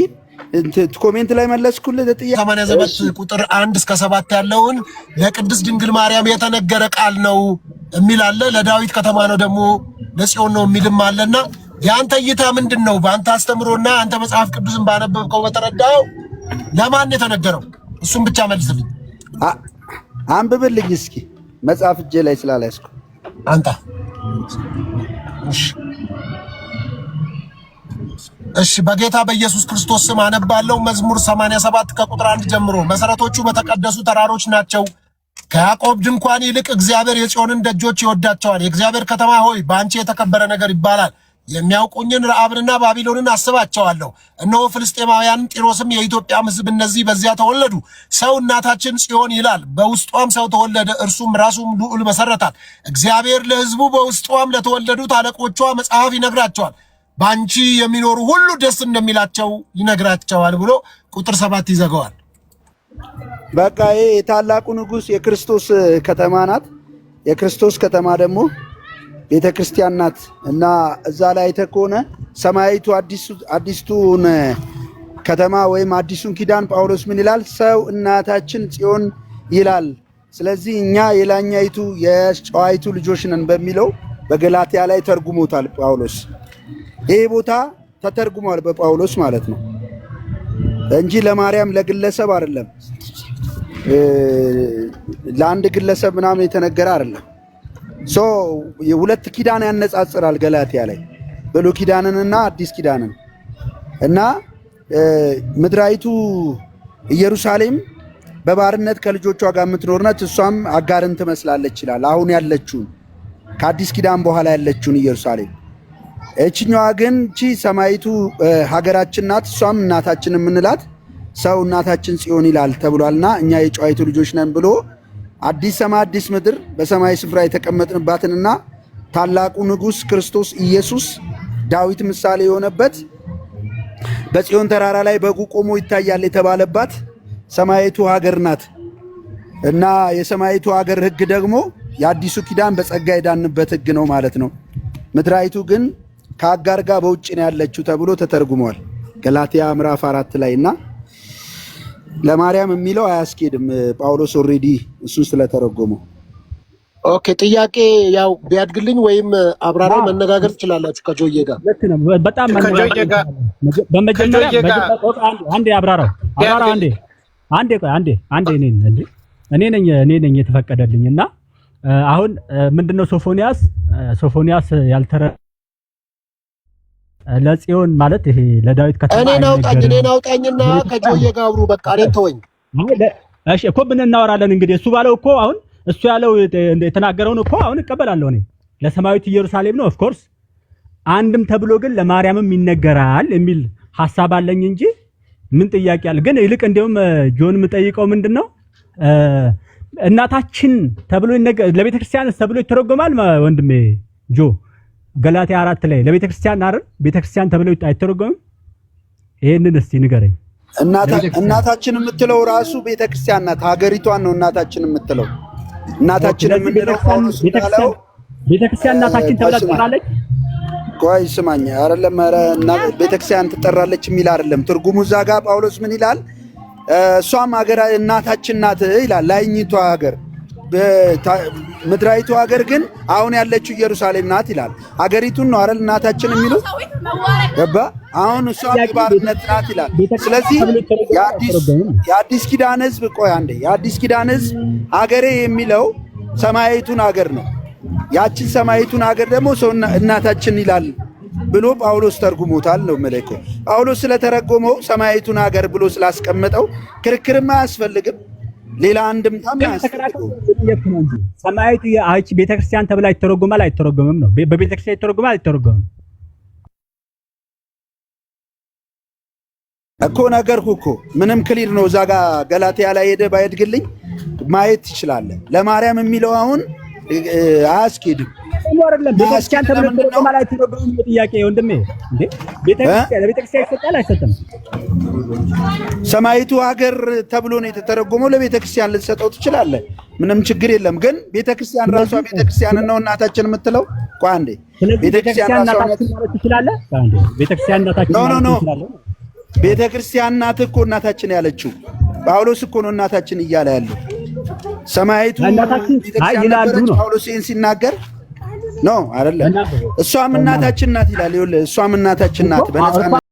ኮሜንት ላይ መለስኩልህ። ጥያቄ 87 ቁጥር 1 እስከ 7 ያለውን ለቅድስት ድንግል ማርያም የተነገረ ቃል ነው የሚል አለ። ለዳዊት ከተማ ነው ደግሞ ለጽዮን ነው የሚልም አለና የአንተ እይታ ምንድን ነው? በአንተ አስተምሮና አንተ መጽሐፍ ቅዱስን ባነበብከው በተረዳው ለማን የተነገረው? እሱም ብቻ መልስልኝ። አንብብልኝ እስኪ መጽሐፍ እጄ ላይ ስላላስኩ አንተ። እሺ በጌታ በኢየሱስ ክርስቶስ ስም አነባለሁ። መዝሙር 87 ከቁጥር 1 ጀምሮ። መሰረቶቹ በተቀደሱ ተራሮች ናቸው፣ ከያዕቆብ ድንኳን ይልቅ እግዚአብሔር የጽዮንን ደጆች ይወዳቸዋል። የእግዚአብሔር ከተማ ሆይ በአንቺ የተከበረ ነገር ይባላል። የሚያውቁኝን ረዓብንና ባቢሎንን አስባቸዋለሁ። እነሆ ፍልስጤማውያንም ጢሮስም የኢትዮጵያም ሕዝብ እነዚህ በዚያ ተወለዱ። ሰው እናታችን ጽዮን ይላል፣ በውስጧም ሰው ተወለደ፣ እርሱም ራሱም ልዑል መሰረታል። እግዚአብሔር ለሕዝቡ በውስጧም ለተወለዱት አለቆቿ መጽሐፍ ይነግራቸዋል። በአንቺ የሚኖሩ ሁሉ ደስ እንደሚላቸው ይነግራቸዋል ብሎ ቁጥር 7 ይዘጋዋል። በቃ ይሄ የታላቁ ንጉሥ የክርስቶስ ከተማ ናት። የክርስቶስ ከተማ ደግሞ ቤተ ክርስቲያን ናት እና እዛ ላይ አይተህ ከሆነ ሰማያዊቱ አዲስቱን ከተማ ወይም አዲሱን ኪዳን ጳውሎስ ምን ይላል? ሰው እናታችን ጽዮን ይላል። ስለዚህ እኛ የላኛይቱ የጨዋይቱ ልጆች ነን በሚለው በገላትያ ላይ ተርጉሞታል ጳውሎስ። ይሄ ቦታ ተተርጉሟል በጳውሎስ ማለት ነው እንጂ ለማርያም ለግለሰብ አይደለም፣ ለአንድ ግለሰብ ምናምን የተነገረ አይደለም። የሁለት ኪዳን ያነጻጽራል ገላትያ ላይ ብሉይ ኪዳንንና አዲስ ኪዳንን እና ምድራይቱ ኢየሩሳሌም በባርነት ከልጆቿ ጋር የምትኖር ናት። እሷም አጋርን ትመስላለች ይላል። አሁን ያለችውን ከአዲስ ኪዳን በኋላ ያለችውን ኢየሩሳሌም። እችኛዋ ግን ቺ ሰማይቱ ሀገራችን ናት። እሷም እናታችን የምንላት ሰው እናታችን ጽዮን ይላል ተብሏልና እኛ የጨዋይቱ ልጆች ነን ብሎ አዲስ ሰማይ አዲስ ምድር በሰማይ ስፍራ የተቀመጥንባትንና ታላቁ ንጉሥ ክርስቶስ ኢየሱስ ዳዊት ምሳሌ የሆነበት በጽዮን ተራራ ላይ በጉ ቆሞ ይታያል የተባለባት ሰማይቱ ሀገር ናት እና የሰማይቱ ሀገር ሕግ ደግሞ የአዲሱ ኪዳን በጸጋ የዳንበት ሕግ ነው ማለት ነው። ምድራይቱ ግን ከአጋር ጋር በውጭ ነው ያለችው ተብሎ ተተርጉሟል ገላትያ ምዕራፍ 4 ላይ እና ለማርያም የሚለው አያስኬድም ጳውሎስ ኦልሬዲ እሱን ስለተረጎመው። ኦኬ ጥያቄ ያው ቢያድግልኝ ወይም አብራራ መነጋገር ትችላላችሁ ከጆዬ ጋር። ልክ ነው። በጣም መነጋገር በመጀመሪያ አንዴ አብራራው አንዴ እኔ ነኝ የተፈቀደልኝና አሁን ምንድነው ሶፎንያስ ያልተረ ለጽዮን ማለት ይሄ ለዳዊት ከተማ እኔን አውጣኝና ከጆዬ ጋር አብሩ። በቃ እኔን ተወኝ። እሺ እኮ ምን እናወራለን እንግዲህ እሱ ባለው እኮ አሁን እሱ ያለው የተናገረውን እኮ አሁን እቀበላለሁ እኔ ለሰማያዊት ኢየሩሳሌም ነው ኦፍ ኮርስ አንድም ተብሎ ግን ለማርያምም ይነገራል የሚል ሐሳብ አለኝ እንጂ ምን ጥያቄ አለ? ግን ይልቅ እንደውም ጆን የምጠይቀው ምንድነው እናታችን ተብሎ ለቤተ ክርስቲያን ተብሎ ይተረጎማል ወንድሜ ጆ ገላትያ 4 ላይ ለቤተ ክርስቲያን አይደል? ቤተ ክርስቲያን ተብሎ አይተረጎምም? ይሄንን እስቲ ንገረኝ። እናታችን የምትለው ራሱ ቤተ ክርስቲያን ናት። ሀገሪቷን ነው እናታችን የምትለው። እናታችን የምንለው ጳውሎስ እንዳለው ቤተ ክርስቲያን እናታችን ተብላ ትጠራለች። ቆይ ስማኝ አይደለም እና ቤተክርስቲያን ትጠራለች የሚል አይደለም ትርጉሙ። እዛ ጋር ጳውሎስ ምን ይላል? እሷም ሀገር እናታችን ናት ይላል። ላይኝቷ ሀገር ምድራዊቱ ሀገር ግን አሁን ያለችው ኢየሩሳሌም ናት ይላል። ሀገሪቱን ነው አይደል እናታችን የሚለው ገባ? አሁን እሷም ባርነት ናት ይላል። ስለዚህ የአዲስ ኪዳን ሕዝብ ቆይ አንዴ የአዲስ ኪዳን ሕዝብ ሀገሬ የሚለው ሰማያዊቱን ሀገር ነው። ያችን ሰማያዊቱን ሀገር ደግሞ ሰው እናታችን ይላል ብሎ ጳውሎስ ተርጉሞታል ነው መለኮ። ጳውሎስ ስለተረጎመው ሰማያዊቱን ሀገር ብሎ ስላስቀመጠው ክርክርም አያስፈልግም። ሌላ አንድምታም አያስፈልግም። ሰማያዊቱ አይቺ ቤተክርስቲያን ተብላ ይተረጎማል አይተረጎምም ነው? በቤተክርስቲያን ይተረጎማል አይተረጎምም እኮ ነገርኩ እኮ ምንም ክሊር ነው። እዛ ጋር ገላትያ ላይ ሄደ ባይድግልኝ ማየት ትችላለህ። ለማርያም የሚለው አሁን አያስኬድም። አይደለም ቤተክርስቲያን ተብሎ ይተረጎማል አይተረጎምም ነው ጥያቄ ወንድሜ። እንዴ ቤተክርስቲያን ይሰጣል አይሰጥም? ሰማይቱ ሀገር ተብሎ ነው የተተረጎመው። ለቤተክርስቲያን ልትሰጠው ትችላለህ፣ ምንም ችግር የለም። ግን ቤተክርስቲያን ራሷ ቤተክርስቲያን ነው እናታችን የምትለው። ቆይ አንዴ ቤተክርስቲያን ራሷ ማለት ትችላለህ? አንዴ ቤተክርስቲያን እናታችን ኖ ቤተክርስቲያን ናት እኮ እናታችን ያለችው። ጳውሎስ እኮ ነው እናታችን እያለ ያለው። ሰማይቱ ቤተክርስቲያን ነበረች ጳውሎስ ይህን ሲናገር ነው አይደለም? እሷም እናታችን ናት ይላል። ይኸውልህ እሷም እናታችን ናት በነፃነት